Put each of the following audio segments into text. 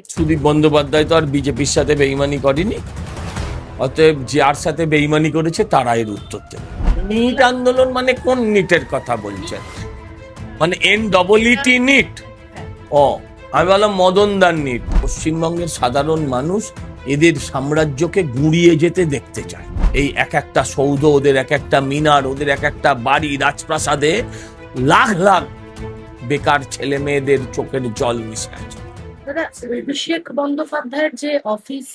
সুদীপ বন্দ্যোপাধ্যায় তো আর বিজেপির সাথে বেইমানি করেনি, অতএব যার সাথে বেইমানি করেছে তারা এর উত্তর দেবে। নিট আন্দোলন মানে কোন নিটের কথা বলছেন? মানে NEET নিট? ও, আমি বললাম মদনদার নিট। পশ্চিমবঙ্গের সাধারণ মানুষ এদের সাম্রাজ্যকে গুঁড়িয়ে যেতে দেখতে চায়। এই এক একটা সৌধ, ওদের এক একটা মিনার, ওদের এক একটা বাড়ি, রাজপ্রাসাদে লাখ লাখ বেকার ছেলে মেয়েদের চোখের জল মিশে আছে। দাদা, অভিষেক বন্দ্যোপাধ্যায়ের যে অফিস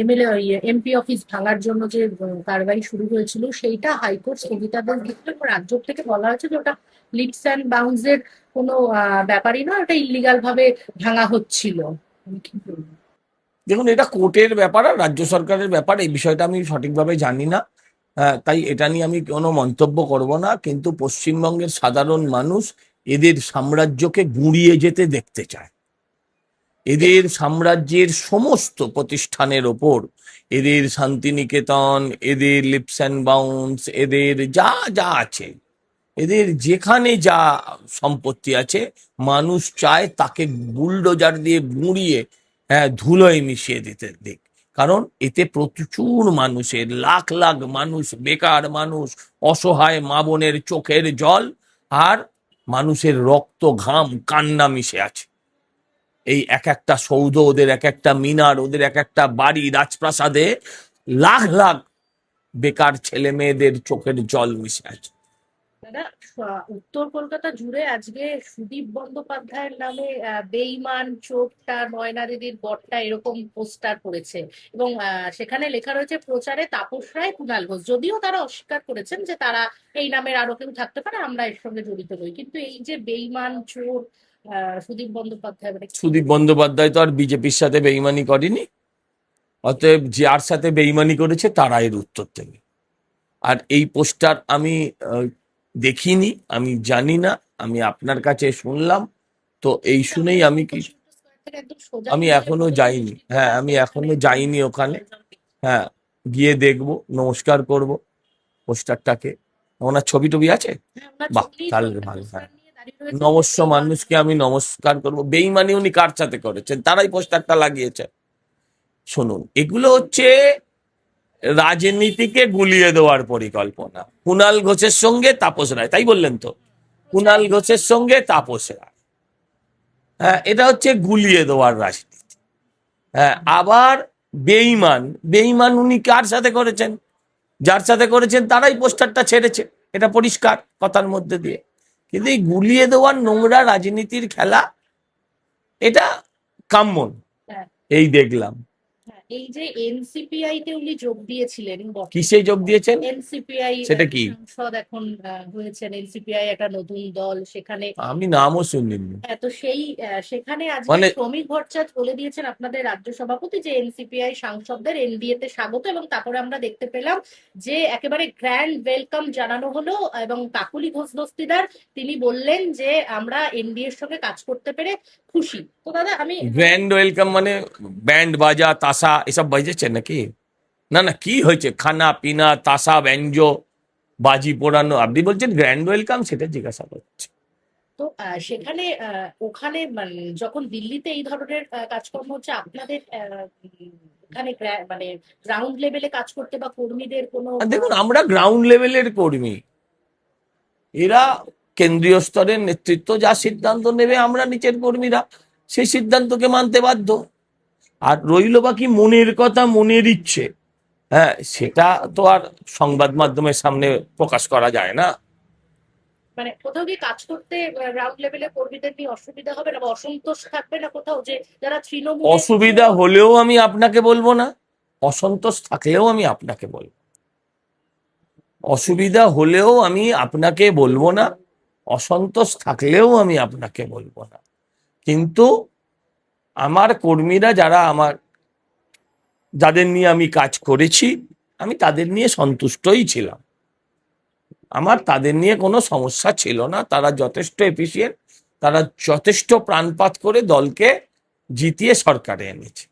এমএলএ এমপি অফিস ভাঙার জন্য যে কারবাই শুরু হয়েছিল, সেইটা হাইকোর্ট স্থগিতাদেশ দিচ্ছিল এবং রাজ্য থেকে বলা হয়েছে যে ওটা লিপস অ্যান্ড বাউন্স এর কোনো ব্যাপারই নয়, ওটা ইলিগাল ভাবে ভাঙা হচ্ছিল। আমি কি বলবো? দেখুন, এটা কোর্টের ব্যাপার আর রাজ্য সরকারের ব্যাপার, এই বিষয়টা আমি সঠিকভাবে জানি না। তাই এটা নিয়ে আমি কোনো মন্তব্য করব না। কিন্তু পশ্চিমবঙ্গের সাধারণ মানুষ এদের সাম্রাজ্যকে গুঁড়িয়ে যেতে দেখতে চায়। এদের সাম্রাজ্যের সমস্ত প্রতিষ্ঠানের ওপর, এদের শান্তিনিকেতন, এদের লিপস অ্যান্ড বাউন্স, এদের যা যা আছে, এদের যেখানে যা সম্পত্তি আছে, মানুষ চায় তাকে বুলডোজার দিয়ে গুঁড়িয়ে ধুলোয় মিশিয়ে দিতে দিক। কারণ এতে প্রচুর মানুষের, লাখ লাখ মানুষ, বেকার মানুষ, অসহায় মা বোনের চোখের জল আর মানুষের রক্ত, ঘাম, কান্না মিশে আছে। এই এক একটা সৌধ, ওদের এক একটা মিনার, ওদের এক একটা বাড়ি, রাজপ্রাসাদে লাখ লাখ বেকার ছেলে মেয়েদের চোখের জল মিশে আছে। দাদা, উত্তর কলকাতা জুড়ে আজকে সুদীপ বন্দ্যোপাধ্যায়ের নামে বেইমান, চোরটা, ময়না দিদির বটটা এরকম পোস্টার করেছে এবং সেখানে লেখা রয়েছে প্রচারে তাপস রায়, কুণাল ঘোষ। যদিও তারা অস্বীকার করেছেন যে তারা এই নামের আরো কেউ থাকতে পারে, আমরা এর সঙ্গে জড়িত নই, কিন্তু এই যে বেইমান, চোর সুদীপ বন্দ্যোপাধ্যায়, মানে সুদীপ বন্দ্যোপাধ্যায় তো আর বিজেপির সাথে বেইমানি করেনি, অতএব যার সাথে বেইমানি করেছে তারা এর উত্তর দেবে। আর এই পোস্টার আমি দেখিনি, আমি জানি না, আমি আপনার কাছে শুনলাম। তো এই শুনেই আমি কি, একদম সোজা আমি হিন্দিতে এখনো বলে যাইনি। দিয়েছি, হ্যাঁ, তার আমি পেছনে এখনো যাইনি ওখানে। হ্যাঁ, গিয়ে দেখবো, নমস্কার করব পোস্টারটাকে। ওনার ছবি টবি আছে? হ্যাঁ, ওনার বাহ, ছবি, তাহলে একটা ভালো। পোস্টার হ্যাঁ, নিয়ে দাঁড়িয়ে রয়েছেন যে নমস্য বেইমান। মানুষকে আমি নমস্কার করব। বেইমানি উনি কার সাথে করেছেন? তারাই পোস্টারটা লাগিয়েছে। শুনুন, এগুলো হচ্ছে রাজনীতিকে গুলিয়ে দেওয়ার পরিকল্পনা। কুণাল ঘোষের সঙ্গে তাপস রায়, তাই বললেন তো? কুণাল ঘোষের সঙ্গে তাপস রায়, হ্যাঁ, এটা হচ্ছে গুলিয়ে দেওয়ার রাজনীতি। হ্যাঁ, আবার বেইমান, বেইমান উনি কার সাথে করেছেন? যার সাথে করেছেন তারাই পোস্টারটা ছেড়েছে, এটা পরিষ্কার কথার মধ্যে দিয়ে। কিন্তু এই গুলিয়ে দেওয়ার নোংরা রাজনীতির খেলা, এটা কাম্য না। হ্যাঁ, এই দেখলাম। হ্যাঁ, এই যে এনসিপিআই তে উনি যোগ দিয়েছিলেন কিসে যোগ দিয়েছেন? এনসিপিআই সেটা কি? সাংসদ এখন হয়েছেন। এনসিপিআই একটা নতুন দল, সেখানে আমি নামও শুনিনি। হ্যাঁ, তো সেই সেখানে আজকে মানে শ্রমিক ভট্টাচার্য বলে দিয়েছেন আপনাদের রাজ্য সভাপতি যে এনসিপিআই সাংসদদের এনডিএ তে স্বাগত, এবং তারপরে আমরা দেখতে পেলাম যে একেবারে গ্র্যান্ড ওয়েলকাম জানানো হলো এবং কাকুলি ঘোষ দস্তিদার তিনি বললেন যে আমরা এনডিএ এর সঙ্গে কাজ করতে পেরে খুশি। তো দাদা, আমি গ্র্যান্ড ওয়েলকাম মানে ব্যান্ড বাজা তাসা এসব বাজেছে নাকি? না না, কি হয়েছে? খানা পিনা, তাসা, ব্যঞ্জো, বাজি পোড়ানো, আপনি বলছেন গ্র্যান্ড ওয়েলকাম, সেটা জিজ্ঞাসা করছে। তো সেখানে ওখানে মানে যখন দিল্লিতে এই ধরনের কাজকর্ম হচ্ছে, আপনাদের ওখানে মানে গ্রাউন্ড লেভেলে কাজ করতে বা কর্মীদের কোনো আর দেখুন, আমরা গ্রাউন্ড লেভেলের কর্মী, এরা কেন্দ্রীয় স্তরের নেতৃত্ব যা সিদ্ধান্ত নেবে, আমরা নিচের কর্মীরা সেই সিদ্ধান্তকে মানতে বাধ্য। আর রইল বাকি মনের কথা, মনের ইচ্ছে, হ্যাঁ, সেটা তো আর সংবাদ মাধ্যমের সামনে প্রকাশ করা যায় না। মানে কোথাও কি কাজ করতে গ্রাউন্ড লেভেলে কর্মীদের নিয়ে অসুবিধা হবে না বা অসন্তোষ থাকবে না কোথাও, যে যারা তৃণমূলে অসুবিধা হলেও আমি আপনাকে বলবো না, অসন্তোষ থাকলেও আমি আপনাকে বলবো। অসুবিধা হলেও আমি আপনাকে বলবো না, অসন্তোষ থাকলেও আমি আপনাকে বলবো না। কিন্তু আমার কর্মীরা যারা আমার, যাদের নিয়ে আমি কাজ করেছি, আমি তাদের নিয়ে সন্তুষ্টই ছিলাম। আমার তাদের নিয়ে কোনো সমস্যা ছিল না। তারা যথেষ্ট এফিসিয়েন্ট, তারা যথেষ্ট প্রাণপাত করে দলকে জিতিয়ে সরকারে এনেছে।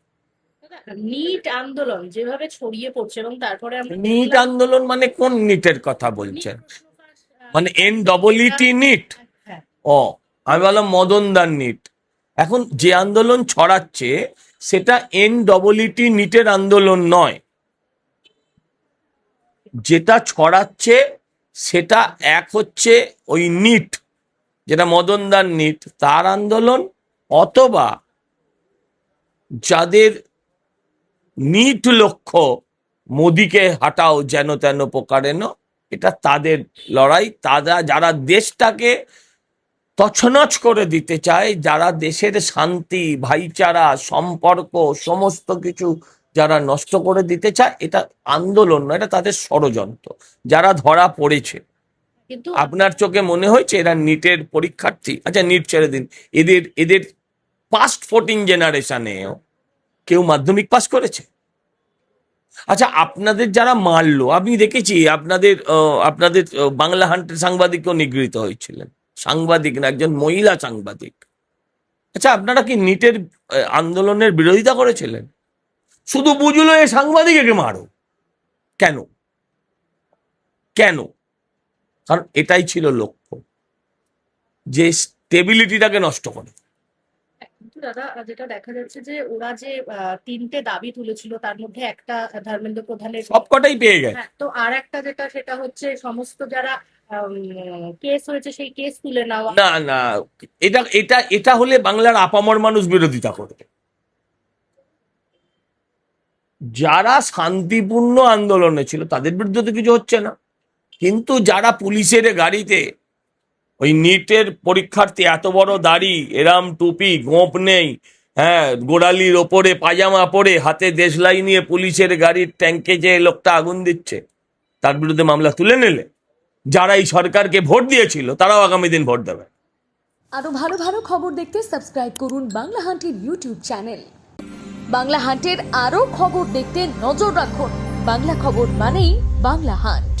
নিট আন্দোলন যেভাবে ছড়িয়ে পড়ছে এবং তারপরে আমরা নিট দেখলাম আন্দোলন মানে কোন নিটের কথা নিট বলছেন? প্রশ্ন ফাঁস, মানে এটা- NEET নিট? হ্যাঁ, ও, আমি বললাম মদনদার নিট। এখন যে আন্দোলন ছড়াচ্ছে সেটা NEET নিটের আন্দোলন নয়, যেটা ছড়াচ্ছে সেটা এক হচ্ছে ওই নিট, যেটা মদনদার নিট তার আন্দোলন, অথবা যাদের নিট লক্ষ্য মোদিকে হাটাও যেন তেন প্রকারেণ, এটা তাদের লড়াই। যারা দেশটাকে তছনছ করে দিতে চায়, যারা দেশের শান্তি, ভাইচারা, সম্পর্ক সমস্ত কিছু যারা নষ্ট করে দিতে চায়, এটা আন্দোলন নয়, এটা তাদের ষড়যন্ত্র। যারা ধরা পড়েছে, কিন্তু আপনার চোখে মনে হয়েছে এরা নিটের পরীক্ষার্থী? আচ্ছা নিট ছেড়ে দিন, এদের এদের পাস্ট 14 জেনারেশনেও কেউ মাধ্যমিক পাস করেছে? আচ্ছা আপনাদের যারা মারলো, আমি দেখেছি আপনাদের আপনাদের বাংলা হান্টের সাংবাদিকও নিগৃহীত হয়েছিলেন, সাংবাদিক না, একজন মহিলা সাংবাদিক। আচ্ছা আপনারা কি নিটের আন্দোলনের বিরোধিতা করেছিলেন? শুধু বুঝলো এ সাংবাদিককে মারো, কেন? কেন? কারণ এটাই ছিল লক্ষ্য, যে স্টেবিলিটিটাকে নষ্ট করে। কিন্তু দাদা, যেটা দেখা যাচ্ছে যে ওরা যে তিনটে দাবি তুলেছিল তার মধ্যে একটা ধর্মেন্দ্র প্রধানের, সবকটাই পেয়ে গেছে। হ্যাঁ, তো আর একটা যেটা সেটা হচ্ছে সমস্ত যারা কেস হয়েছে সেই কেস তুলে নেওয়া। না না, এটা এটা এটা হলে বাংলার আপামর মানুষ বিরোধিতা করবে। যারা শান্তিপূর্ণ আন্দোলনে ছিল তাদের বিরুদ্ধে তো কিছু হচ্ছে না, কিন্তু যারা পুলিশের গাড়িতে ওই নিটের পরীক্ষার্থী, এত বড় দাড়ি, এরাম টুপি, গোঁপ নেই, হ্যাঁ, গোড়ালির ওপরে পাজামা পরে হাতে দেশলাই নিয়ে পুলিশের গাড়ির ট্যাঙ্কে যে লোকটা আগুন দিচ্ছে, তার বিরুদ্ধে মামলা তুলে নিলে যারা এই সরকারকে ভোট দিয়েছিল তারাও আগামী দিন ভোট দেবে। আরো ভালো ভালো খবর দেখতে সাবস্ক্রাইব করুন বাংলা হান্টের ইউটিউব চ্যানেল। বাংলা হান্টের আরো খবর দেখতে নজর রাখুন। বাংলা খবর মানেই বাংলা হান্ট।